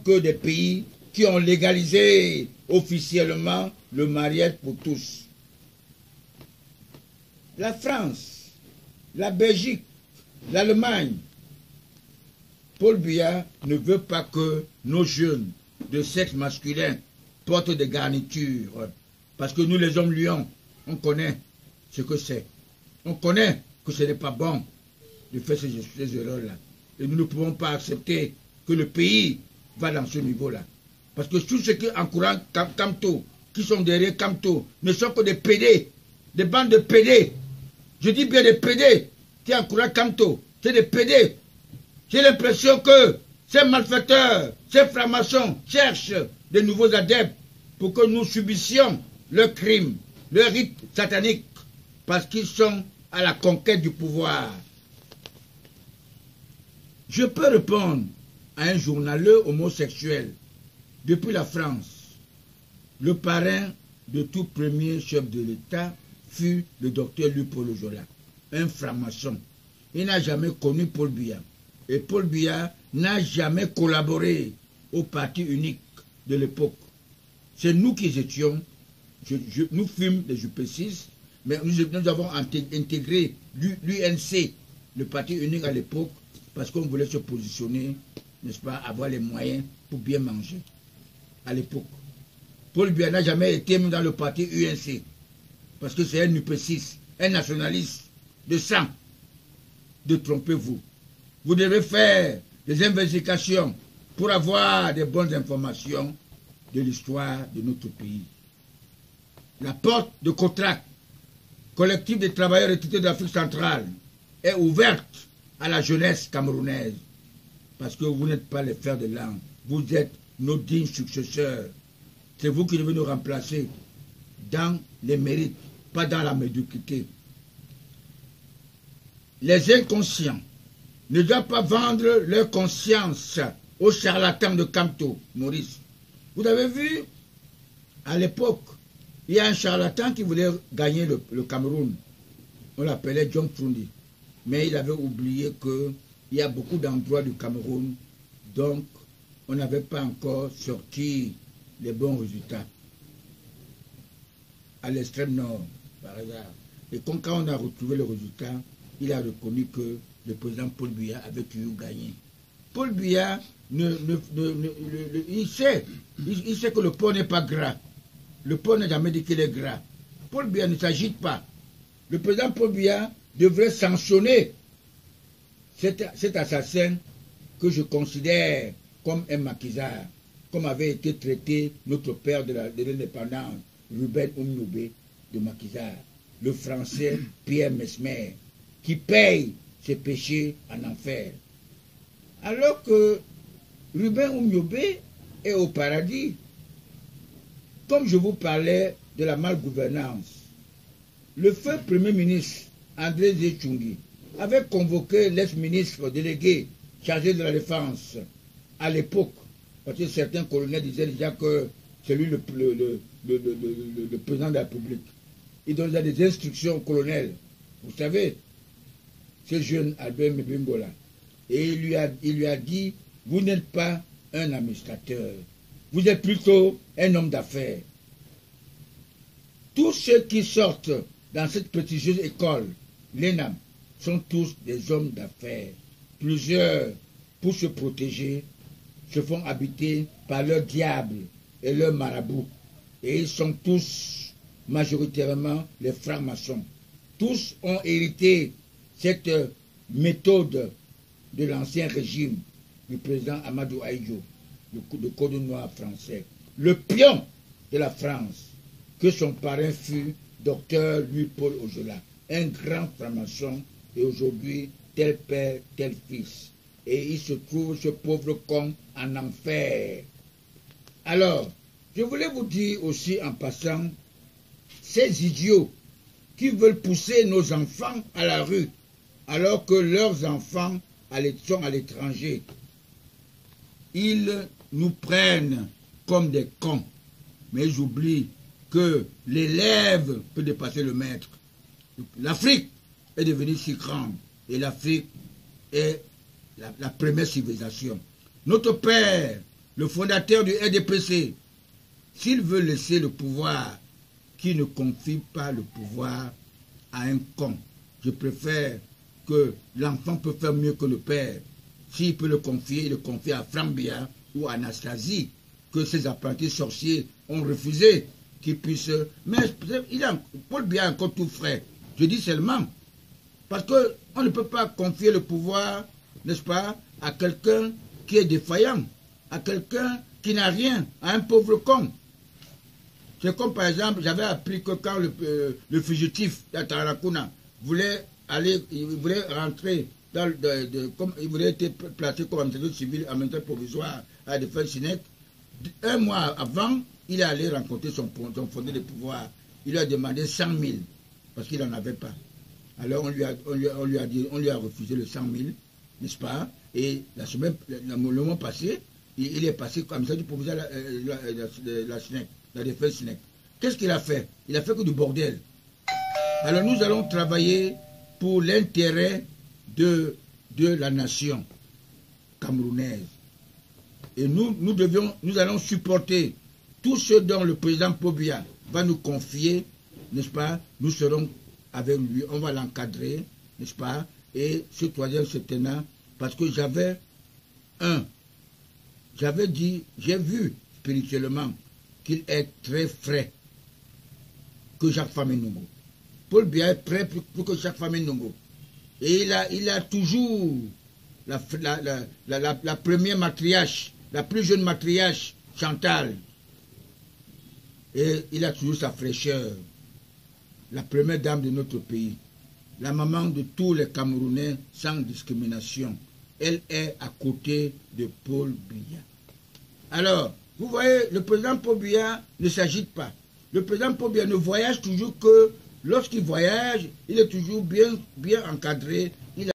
que des pays qui ont légalisé officiellement le mariage pour tous. La France, la Belgique, l'Allemagne. Paul Biya ne veut pas que nos jeunes de sexe masculin portent des garnitures. Parce que nous, les hommes lions, on connaît ce que c'est. On connaît que ce n'est pas bon de faire ces erreurs-là. Et nous ne pouvons pas accepter que le pays va dans ce niveau-là. Parce que tous ceux qui encouragent Kamto, qui sont derrière Kamto, ne sont que des pédés, des bandes de pédés. Je dis bien des pédés qui encouragent Kamto. C'est des pédés. J'ai l'impression que ces malfaiteurs, ces francs-maçons cherchent de nouveaux adeptes pour que nous subissions leurs crimes, leurs rites sataniques, parce qu'ils sont à la conquête du pouvoir. Je peux répondre à un journaleux homosexuel. Depuis la France, le parrain de tout premier chef de l'État fut le docteur Luc-Paul Ojola, un franc-maçon. Il n'a jamais connu Paul Biya. Et Paul Biya n'a jamais collaboré au parti unique de l'époque. C'est nous qui étions, nous fûmes des UP6, mais nous avons intégré l'UNC, le parti unique à l'époque, parce qu'on voulait se positionner, n'est-ce pas, avoir les moyens pour bien manger. À l'époque. Paul Biya n'a jamais été dans le parti UNC, parce que c'est un UP6, un nationaliste de sang. Détrompez-vous. Vous devez faire des investigations pour avoir des bonnes informations de l'histoire de notre pays. La porte de Kotrak, collectif des travailleurs retraités d'Afrique centrale, est ouverte à la jeunesse camerounaise. Parce que vous n'êtes pas les fers de lance. Vous êtes nos dignes successeurs. C'est vous qui devez nous remplacer dans les mérites, pas dans la médiocrité. Les inconscients ne doivent pas vendre leur conscience aux charlatans de Kamto, Maurice. Vous avez vu, à l'époque, il y a un charlatan qui voulait gagner le Cameroun. On l'appelait John Frundi. Mais il avait oublié qu'il y a beaucoup d'endroits du Cameroun, donc on n'avait pas encore sorti les bons résultats. À l'extrême nord, par hasard. Et quand on a retrouvé le résultat, il a reconnu que le président Paul Biya avait toujours gagné. Paul Biya, il sait que le porc n'est pas gras. Le porc n'a jamais dit qu'il est gras. Paul Biya ne s'agite pas. Le président Paul Biya devrait sanctionner cet assassin que je considère comme un maquisard, comme avait été traité notre père de l'indépendance, Ruben Oumnoubé de maquisard, le français Pierre Mesmer, qui paye ses péchés en enfer. Alors que Ruben Oumnoubé est au paradis. Comme je vous parlais de la malgouvernance, le feu Premier ministre André Zéchungi avait convoqué l'ex-ministre délégué chargé de la défense à l'époque, parce que certains colonels disaient déjà que c'est lui le président de la République. Il donnait des instructions au colonel. Vous savez, ce jeune Albert Mbingola. Et il lui a dit, vous n'êtes pas un administrateur, vous êtes plutôt un homme d'affaires. Tous ceux qui sortent dans cette prestigieuse école, l'ENAM, sont tous des hommes d'affaires. Plusieurs, pour se protéger, se font habiter par leurs diables et leurs marabouts. Et ils sont tous, majoritairement, les francs-maçons. Tous ont hérité cette méthode de l'ancien régime du président Amadou Ahidjo, le code noir français. Le pion de la France, que son parrain fut docteur Louis-Paul Ojola, un grand franc-maçon, et aujourd'hui, tel père, tel fils. Et il se trouve, ce pauvre con, en enfer. Alors, je voulais vous dire aussi en passant, ces idiots qui veulent pousser nos enfants à la rue, alors que leurs enfants sont à l'étranger, ils nous prennent comme des cons. Mais ils oublient que l'élève peut dépasser le maître. L'Afrique est devenue si grande et l'Afrique est la première civilisation. Notre père le fondateur du RDPC, s'il veut laisser le pouvoir, qu'il ne confie pas le pouvoir à un con. Je préfère que l'enfant peut faire mieux que le père. S'il peut le confier, il le confie à Franck Biya ou à Anastasie, que ces apprentis sorciers ont refusé qu'ils puissent... Mais Paul Biya est encore tout frais. Je dis seulement, parce qu'on ne peut pas confier le pouvoir, n'est-ce pas, à quelqu'un qui est défaillant, à quelqu'un qui n'a rien, à un pauvre con. C'est comme par exemple, j'avais appris que quand le fugitif d'Atarakuna voulait rentrer comme il voulait être placé comme administrateur civil en même temps provisoire à la défense SYNEC, un mois avant, il est allé rencontrer son fondé de pouvoir. Il lui a demandé 100 000 parce qu'il n'en avait pas. Alors on lui a refusé le 100 000, n'est-ce pas? Et le mois passé, il est passé comme ça du provisoire la SYNEC, la défense SYNEC. Qu'est-ce qu'il a fait? Il a fait que du bordel. Alors nous allons travailler pour l'intérêt de la nation camerounaise. Et nous allons supporter tout ce dont le président Paul Biya va nous confier, n'est-ce pas? Nous serons avec lui, on va l'encadrer, n'est-ce pas? Et ce troisième septennat, parce que j'avais dit, j'ai vu spirituellement qu'il est très frais que Jacques Famé-Nongo. Paul Biya est prêt plus que Jacques Famé-Nongo. Et il a toujours la première matriarche, la plus jeune matriarche, Chantal. Et il a toujours sa fraîcheur. La première dame de notre pays. La maman de tous les Camerounais sans discrimination. Elle est à côté de Paul Biya. Alors, vous voyez, le président Paul Biya ne s'agite pas. Le président Paul Biya ne voyage toujours que lorsqu'il voyage, il est toujours bien encadré